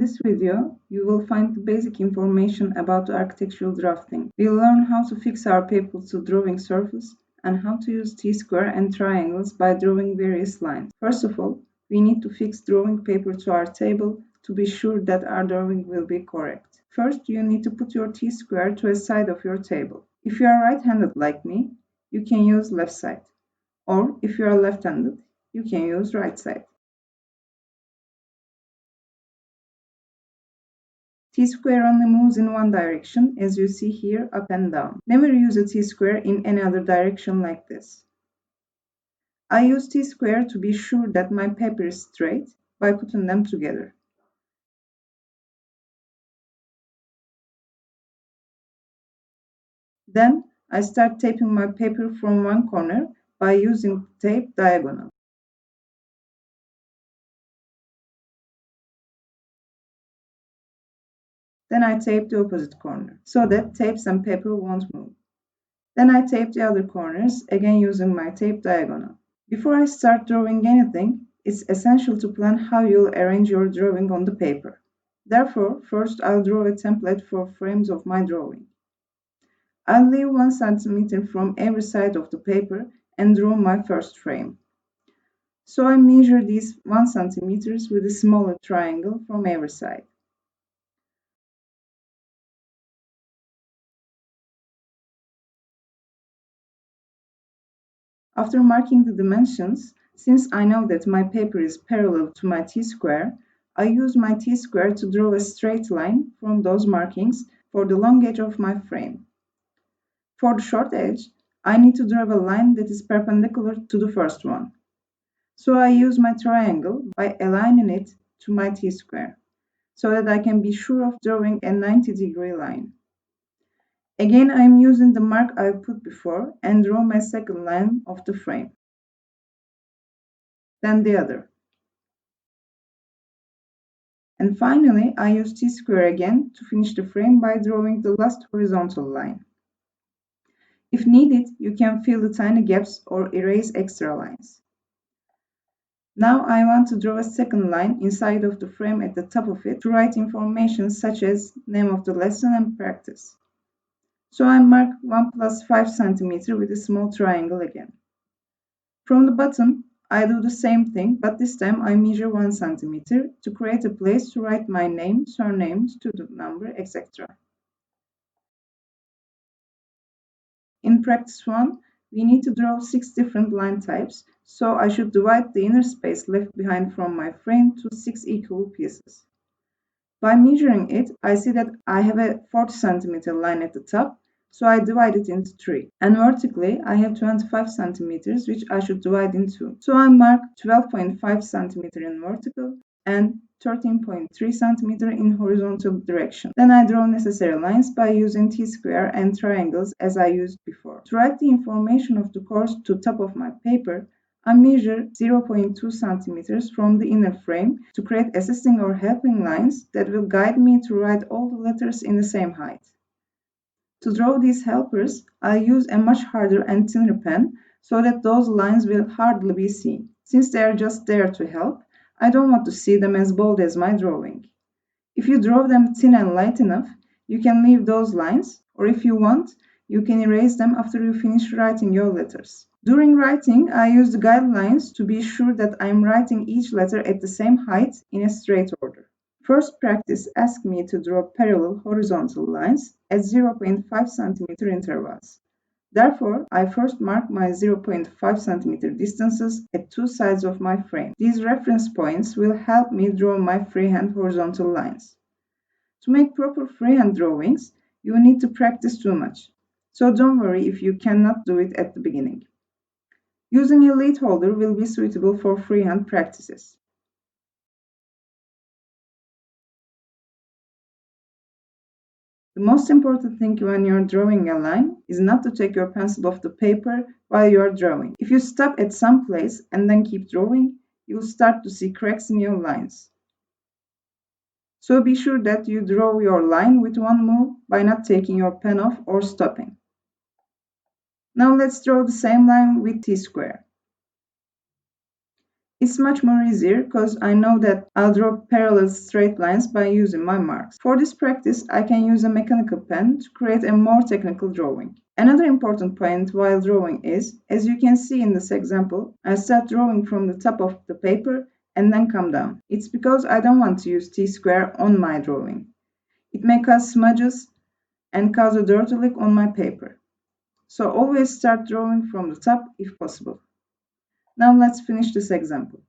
this video, you will find the basic information about architectural drafting. We'll learn how to fix our paper to drawing surface and how to use T-square and triangles by drawing various lines. First of all, we need to fix drawing paper to our table to be sure that our drawing will be correct. First, you need to put your T-square to a side of your table. If you are right-handed like me, you can use left side. Or if you are left-handed, you can use right side. T-square only moves in one direction, as you see here, up and down. Never use a T-square in any other direction like this. I use T-square to be sure that my paper is straight by putting them together. Then I start taping my paper from one corner by using tape diagonal. Then I tape the opposite corner, so that tapes and paper won't move. Then I tape the other corners, again using my tape diagonal. Before I start drawing anything, it's essential to plan how you'll arrange your drawing on the paper. Therefore, first I'll draw a template for frames of my drawing. I'll leave 1 cm from every side of the paper and draw my first frame. So I measure these 1 cm with a smaller triangle from every side. After marking the dimensions, since I know that my paper is parallel to my T-square, I use my T-square to draw a straight line from those markings for the long edge of my frame. For the short edge, I need to draw a line that is perpendicular to the first one. So I use my triangle by aligning it to my T-square, so that I can be sure of drawing a 90-degree line. Again, I am using the mark I put before and draw my second line of the frame. Then the other. And finally, I use T-square again to finish the frame by drawing the last horizontal line. If needed, you can fill the tiny gaps or erase extra lines. Now I want to draw a second line inside of the frame at the top of it to write information such as name of the lesson and practice. So I mark 1 plus 5 cm with a small triangle again. From the bottom, I do the same thing, but this time I measure 1 cm to create a place to write my name, surname, student number, etc. In practice 1, we need to draw 6 different line types, so I should divide the inner space left behind from my frame to 6 equal pieces. By measuring it, I see that I have a 40 cm line at the top, so I divide it into 3. And vertically, I have 25 cm, which I should divide into. So I mark 12.5 cm in vertical and 13.3 cm in horizontal direction. Then I draw necessary lines by using T-square and triangles as I used before. To write the information of the course to top of my paper, I measure 0.2 cm from the inner frame to create assisting or helping lines that will guide me to write all the letters in the same height. To draw these helpers, I use a much harder and thinner pen so that those lines will hardly be seen. Since they are just there to help, I don't want to see them as bold as my drawing. If you draw them thin and light enough, you can leave those lines, or if you want, you can erase them after you finish writing your letters. During writing, I use the guidelines to be sure that I am writing each letter at the same height in a straight order. First practice asked me to draw parallel horizontal lines at 0.5 cm intervals. Therefore, I first mark my 0.5 cm distances at 2 sides of my frame. These reference points will help me draw my freehand horizontal lines. To make proper freehand drawings, you need to practice too much. So don't worry if you cannot do it at the beginning. Using a lead holder will be suitable for freehand practices. The most important thing when you're drawing a line is not to take your pencil off the paper while you're drawing. If you stop at some place and then keep drawing, you'll start to see cracks in your lines. So be sure that you draw your line with one move by not taking your pen off or stopping. Now let's draw the same line with T-square. It's much more easier because I know that I'll draw parallel straight lines by using my marks. For this practice, I can use a mechanical pen to create a more technical drawing. Another important point while drawing is, as you can see in this example, I start drawing from the top of the paper and then come down. It's because I don't want to use T-square on my drawing. It may cause smudges and cause a dirty lick on my paper. So always start drawing from the top if possible. Now let's finish this example.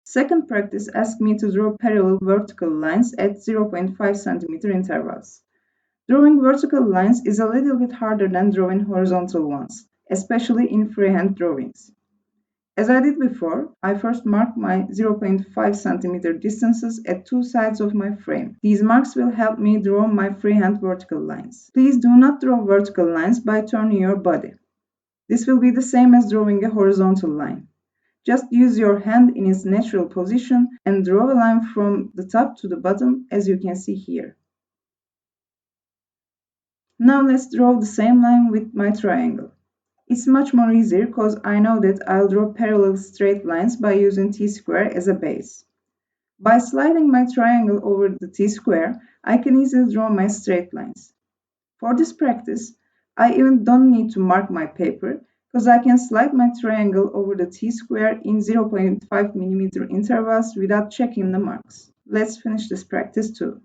Second practice asked me to draw parallel vertical lines at 0.5 cm intervals. Drawing vertical lines is a little bit harder than drawing horizontal ones, especially in freehand drawings. As I did before, I first mark my 0.5 cm distances at two sides of my frame. These marks will help me draw my freehand vertical lines. Please do not draw vertical lines by turning your body. This will be the same as drawing a horizontal line. Just use your hand in its natural position and draw a line from the top to the bottom as you can see here. Now let's draw the same line with my triangle. It's much more easier because I know that I'll draw parallel straight lines by using T-square as a base. By sliding my triangle over the T-square, I can easily draw my straight lines. For this practice, I even don't need to mark my paper because I can slide my triangle over the T-square in 0.5 mm intervals without checking the marks. Let's finish this practice too.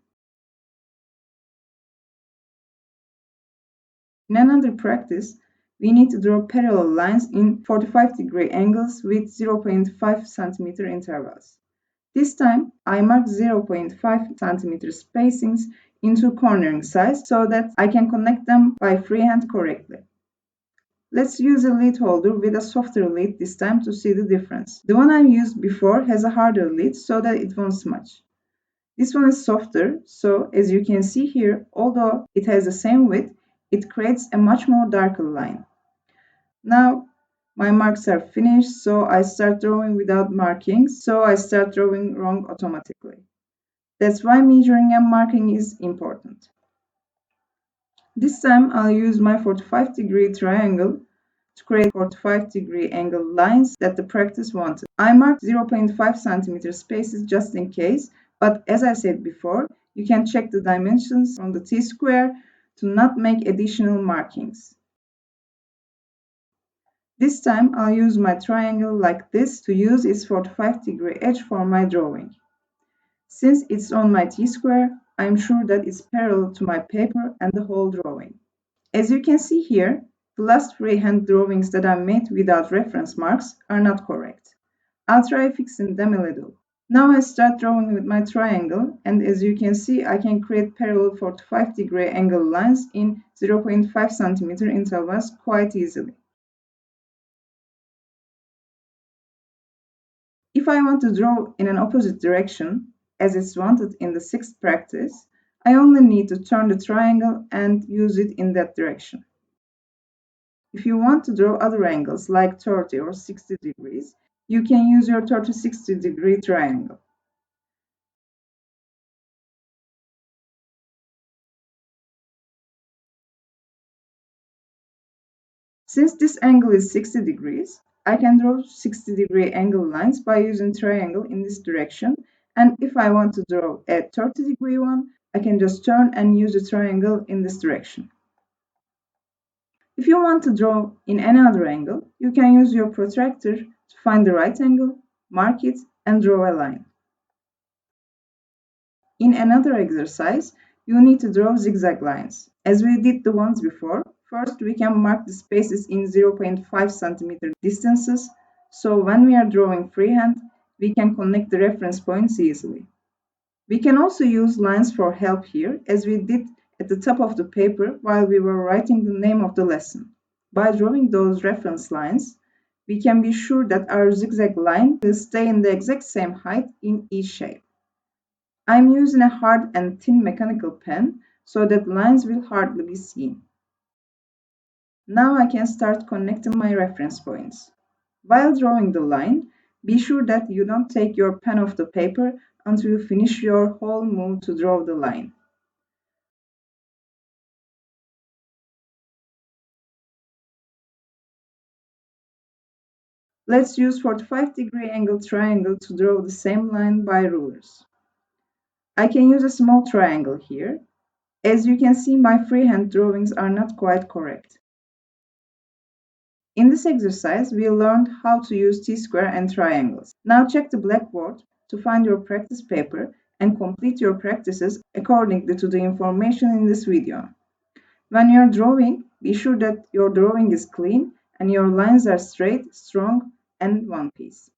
In another practice, we need to draw parallel lines in 45-degree angles with 0.5 cm intervals. This time, I mark 0.5 cm spacings into cornering sides so that I can connect them by freehand correctly. Let's use a lead holder with a softer lead this time to see the difference. The one I used before has a harder lead so that it won't smudge. This one is softer, so as you can see here, although it has the same width, it creates a much more darker line. Now, my marks are finished, so I start drawing without markings, so I start drawing wrong automatically. That's why measuring and marking is important. This time I'll use my 45-degree triangle to create 45-degree angle lines that the practice wanted. I marked 0.5 cm spaces just in case, but as I said before, you can check the dimensions from the T-square to not make additional markings. This time I'll use my triangle like this to use its 45-degree edge for my drawing. Since it's on my T-square, I'm sure that it's parallel to my paper and the whole drawing. As you can see here, the last freehand drawings that I made without reference marks are not correct. I'll try fixing them a little. Now I start drawing with my triangle, and as you can see, I can create parallel 45-degree angle lines in 0.5 cm intervals quite easily. If I want to draw in an opposite direction, as it's wanted in the sixth practice, I only need to turn the triangle and use it in that direction. If you want to draw other angles like 30 or 60 degrees, you can use your 30-60-degree triangle. Since this angle is 60 degrees, I can draw 60-degree angle lines by using triangle in this direction, and if I want to draw a 30-degree one, I can just turn and use the triangle in this direction. If you want to draw in any other angle, you can use your protractor to find the right angle, mark it, and draw a line. In another exercise, you need to draw zigzag lines. As we did the ones before, first we can mark the spaces in 0.5 cm distances, so when we are drawing freehand, we can connect the reference points easily. We can also use lines for help here, as we did at the top of the paper while we were writing the name of the lesson. By drawing those reference lines, we can be sure that our zigzag line will stay in the exact same height in each shape. I'm using a hard and thin mechanical pen so that lines will hardly be seen. Now I can start connecting my reference points. While drawing the line, be sure that you don't take your pen off the paper until you finish your whole move to draw the line. Let's use 45-degree angle triangle to draw the same line by rulers. I can use a small triangle here. As you can see, my freehand drawings are not quite correct. In this exercise, we learned how to use T-square and triangles. Now check the blackboard to find your practice paper and complete your practices according to the information in this video. When you're drawing, be sure that your drawing is clean and your lines are straight, strong, and one piece.